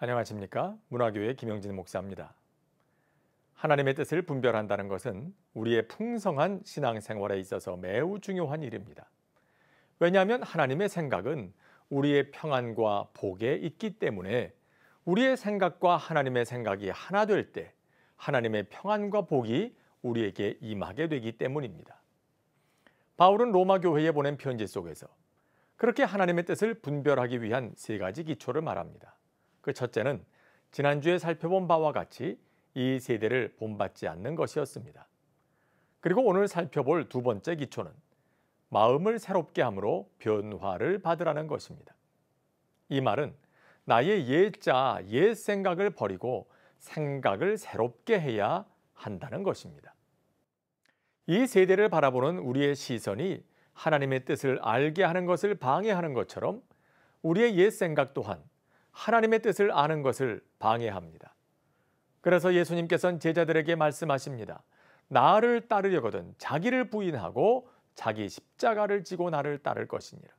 안녕하십니까? 문화교회 김영진 목사입니다. 하나님의 뜻을 분별한다는 것은 우리의 풍성한 신앙생활에 있어서 매우 중요한 일입니다. 왜냐하면 하나님의 생각은 우리의 평안과 복에 있기 때문에 우리의 생각과 하나님의 생각이 하나 될 때 하나님의 평안과 복이 우리에게 임하게 되기 때문입니다. 바울은 로마 교회에 보낸 편지 속에서 그렇게 하나님의 뜻을 분별하기 위한 세 가지 기초를 말합니다. 그 첫째는 지난주에 살펴본 바와 같이 이 세대를 본받지 않는 것이었습니다. 그리고 오늘 살펴볼 두 번째 기초는 마음을 새롭게 함으로 변화를 받으라는 것입니다. 이 말은 나의 옛자, 옛 생각을 버리고 생각을 새롭게 해야 한다는 것입니다. 이 세대를 바라보는 우리의 시선이 하나님의 뜻을 알게 하는 것을 방해하는 것처럼 우리의 옛 생각 또한 하나님의 뜻을 아는 것을 방해합니다. 그래서 예수님께서는 제자들에게 말씀하십니다. 나를 따르려거든 자기를 부인하고 자기 십자가를 지고 나를 따를 것이니라.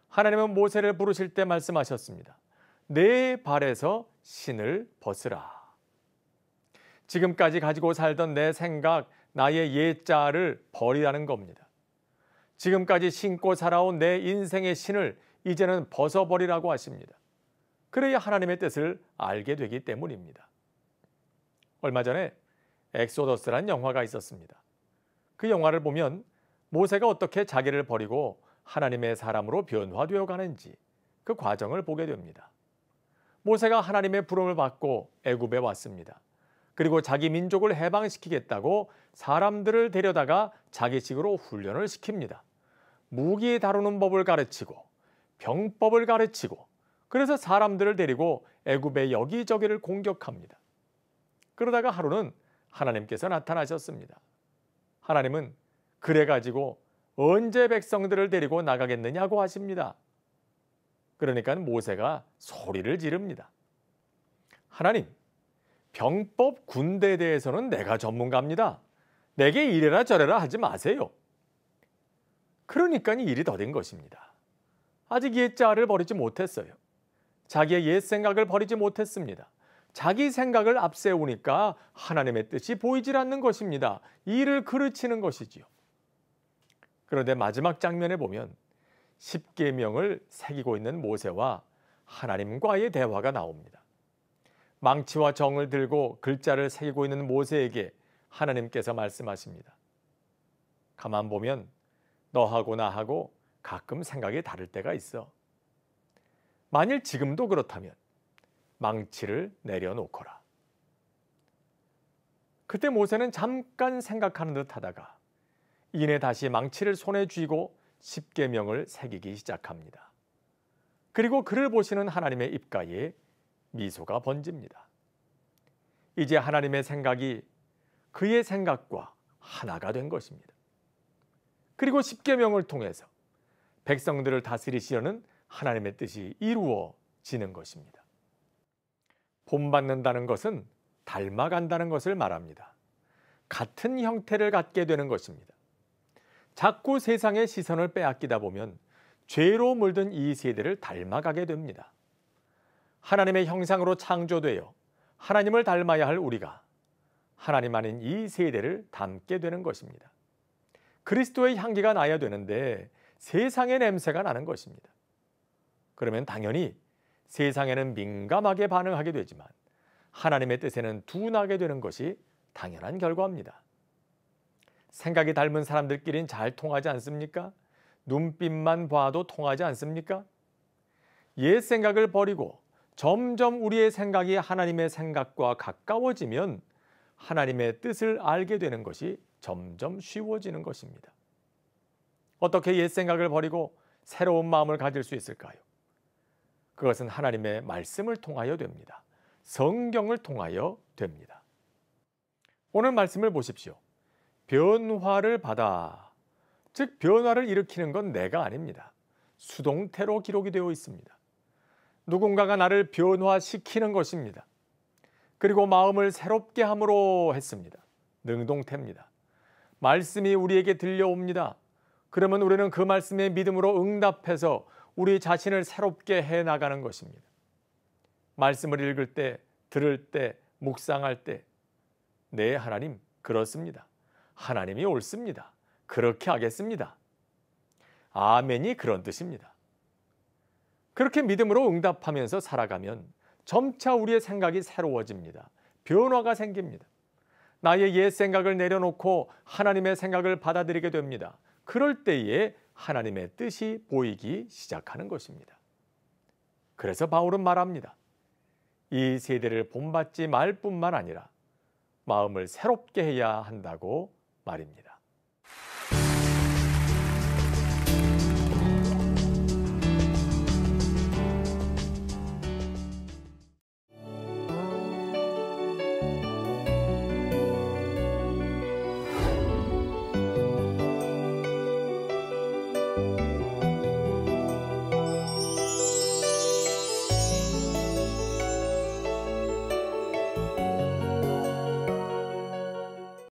하나님은 모세를 부르실 때 말씀하셨습니다. 내 발에서 신을 벗으라. 지금까지 가지고 살던 내 생각, 나의 옛자를 버리라는 겁니다. 지금까지 신고 살아온 내 인생의 신을 이제는 벗어버리라고 하십니다. 그래야 하나님의 뜻을 알게 되기 때문입니다. 얼마 전에 엑소더스라는 영화가 있었습니다. 그 영화를 보면 모세가 어떻게 자기를 버리고 하나님의 사람으로 변화되어 가는지 그 과정을 보게 됩니다. 모세가 하나님의 부름을 받고 애굽에 왔습니다. 그리고 자기 민족을 해방시키겠다고 사람들을 데려다가 자기식으로 훈련을 시킵니다. 무기 다루는 법을 가르치고 병법을 가르치고 그래서 사람들을 데리고 애굽의 여기저기를 공격합니다. 그러다가 하루는 하나님께서 나타나셨습니다. 하나님은 그래가지고 언제 백성들을 데리고 나가겠느냐고 하십니다. 그러니까 모세가 소리를 지릅니다. 하나님, 병법 군대에 대해서는 내가 전문가입니다. 내게 이래라 저래라 하지 마세요. 그러니까 이 일이 더딘 것입니다. 아직 옛자를 버리지 못했어요. 자기의 옛 생각을 버리지 못했습니다. 자기 생각을 앞세우니까 하나님의 뜻이 보이질 않는 것입니다. 이를 그르치는 것이지요. 그런데 마지막 장면에 보면 십계명을 새기고 있는 모세와 하나님과의 대화가 나옵니다. 망치와 정을 들고 글자를 새기고 있는 모세에게 하나님께서 말씀하십니다. 가만 보면 너하고 나하고 가끔 생각이 다를 때가 있어. 만일 지금도 그렇다면 망치를 내려놓거라. 그때 모세는 잠깐 생각하는 듯 하다가 이내 다시 망치를 손에 쥐고 십계명을 새기기 시작합니다. 그리고 그를 보시는 하나님의 입가에 미소가 번집니다. 이제 하나님의 생각이 그의 생각과 하나가 된 것입니다. 그리고 십계명을 통해서 백성들을 다스리시려는 하나님의 뜻이 이루어지는 것입니다. 본받는다는 것은 닮아간다는 것을 말합니다. 같은 형태를 갖게 되는 것입니다. 자꾸 세상의 시선을 빼앗기다 보면 죄로 물든 이 세대를 닮아가게 됩니다. 하나님의 형상으로 창조되어 하나님을 닮아야 할 우리가 하나님 아닌 이 세대를 닮게 되는 것입니다. 그리스도의 향기가 나야 되는데 세상의 냄새가 나는 것입니다. 그러면 당연히 세상에는 민감하게 반응하게 되지만 하나님의 뜻에는 둔하게 되는 것이 당연한 결과입니다. 생각이 닮은 사람들끼리는 잘 통하지 않습니까? 눈빛만 봐도 통하지 않습니까? 옛 생각을 버리고 점점 우리의 생각이 하나님의 생각과 가까워지면 하나님의 뜻을 알게 되는 것이 점점 쉬워지는 것입니다. 어떻게 옛 생각을 버리고 새로운 마음을 가질 수 있을까요? 그것은 하나님의 말씀을 통하여 됩니다. 성경을 통하여 됩니다. 오늘 말씀을 보십시오. 변화를 받아, 즉 변화를 일으키는 건 내가 아닙니다. 수동태로 기록이 되어 있습니다. 누군가가 나를 변화시키는 것입니다. 그리고 마음을 새롭게 함으로 했습니다. 능동태입니다. 말씀이 우리에게 들려옵니다. 그러면 우리는 그 말씀에 믿음으로 응답해서 우리 자신을 새롭게 해나가는 것입니다. 말씀을 읽을 때, 들을 때, 묵상할 때, 네, 하나님, 그렇습니다. 하나님이 옳습니다. 그렇게 하겠습니다. 아멘이 그런 뜻입니다. 그렇게 믿음으로 응답하면서 살아가면 점차 우리의 생각이 새로워집니다. 변화가 생깁니다. 나의 옛 생각을 내려놓고 하나님의 생각을 받아들이게 됩니다. 그럴 때에 하나님의 뜻이 보이기 시작하는 것입니다. 그래서 바울은 말합니다. 이 세대를 본받지 말 뿐만 아니라 마음을 새롭게 해야 한다고 말입니다.